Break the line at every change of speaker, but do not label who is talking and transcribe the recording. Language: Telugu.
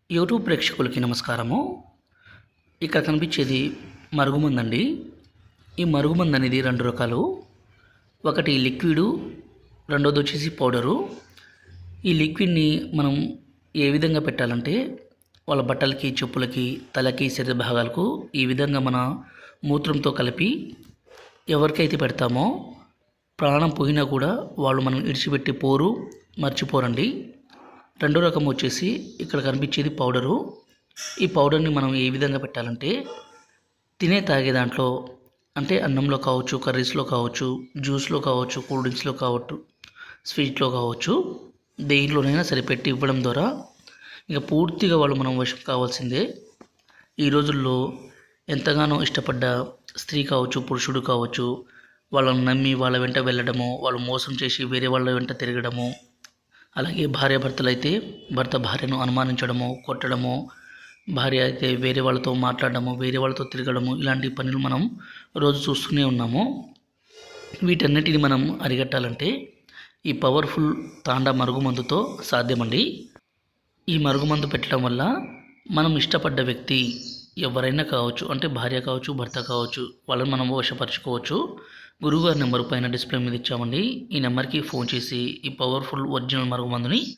యూట్యూబ్ ప్రేక్షకులకి నమస్కారము. ఇక్కడ కనిపించేది మరుగుమందండి. ఈ మరుగుమందు అనేది 2 రకాలు. ఒకటి లిక్విడు, రెండోది వచ్చేసి పౌడరు. ఈ లిక్విడ్ని మనం ఏ విధంగా పెట్టాలంటే వాళ్ళ బట్టలకి, చెప్పులకి, తలకి, శరీర భాగాలకు ఈ విధంగా మన మూత్రంతో కలిపి ఎవరికైతే పెడతామో ప్రాణం పోయినా కూడా వాళ్ళు మనం ఇడిచిపెట్టి పోరు, మర్చిపోరండి. రెండో రకం వచ్చేసి ఇక్కడ కనిపించేది పౌడరు. ఈ పౌడర్ని మనం ఏ విధంగా పెట్టాలంటే తాగే దాంట్లో, అంటే అన్నంలో కావచ్చు, కర్రీస్లో కావచ్చు, జ్యూస్లో కావచ్చు, కూల్ డ్రింక్స్లో కావచ్చు, స్వీట్లో కావచ్చు, దేంట్లోనైనా సరిపెట్టి ఇవ్వడం ద్వారా ఇక పూర్తిగా వాళ్ళు మనం వశం కావాల్సిందే. ఈ రోజుల్లో ఎంతగానో ఇష్టపడ్డ స్త్రీ కావచ్చు, పురుషుడు కావచ్చు, వాళ్ళని నమ్మి వాళ్ళ వెంట వెళ్ళడము, వాళ్ళు మోసం చేసి వేరే వాళ్ళ వెంట తిరగడము, అలాగే భార్యాభర్తలు అయితే భర్త భార్యను అనుమానించడము, కొట్టడము, భార్య అయితే వేరే వాళ్ళతో మాట్లాడడము, వేరే వాళ్ళతో తిరగడము, ఇలాంటి పనులు మనం రోజు చూస్తూనే ఉన్నాము. వీటన్నిటిని మనం అరికట్టాలంటే ఈ పవర్ఫుల్ తాండా మరుగుమందుతో సాధ్యమండి. ఈ మరుగుమందు పెట్టడం వల్ల మనం ఇష్టపడ్డ వ్యక్తి ఎవరైనా కావచ్చు, అంటే భార్య కావచ్చు, భర్త కావచ్చు, వాళ్ళని మనం వశపరచుకోవచ్చు. గురువుగారి నెంబర్ పైన డిస్ప్లే మీద ఇచ్చామండి. ఈ నెంబర్కి ఫోన్ చేసి ఈ పవర్ఫుల్ ఒరిజినల్ మరుగుమందుని